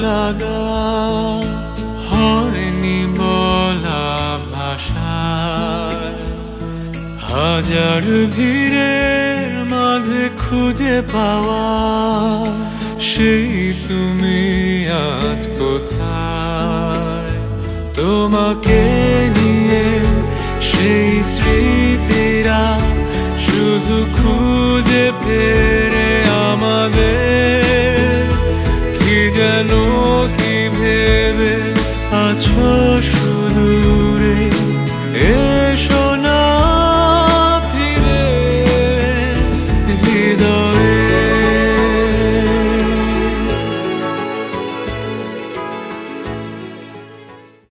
লাগা হয়নি বলা ভাষায়। হাজার ভিড়ের মাঝে খুঁজে পাওয়া সেই তুমি আজ কোথায়? তোমাকে নিয়ে সেই স্মৃতিরা শুধু খুঁজে ফেরে আমাদের। কি যেন কি ভেবে আছো শুধু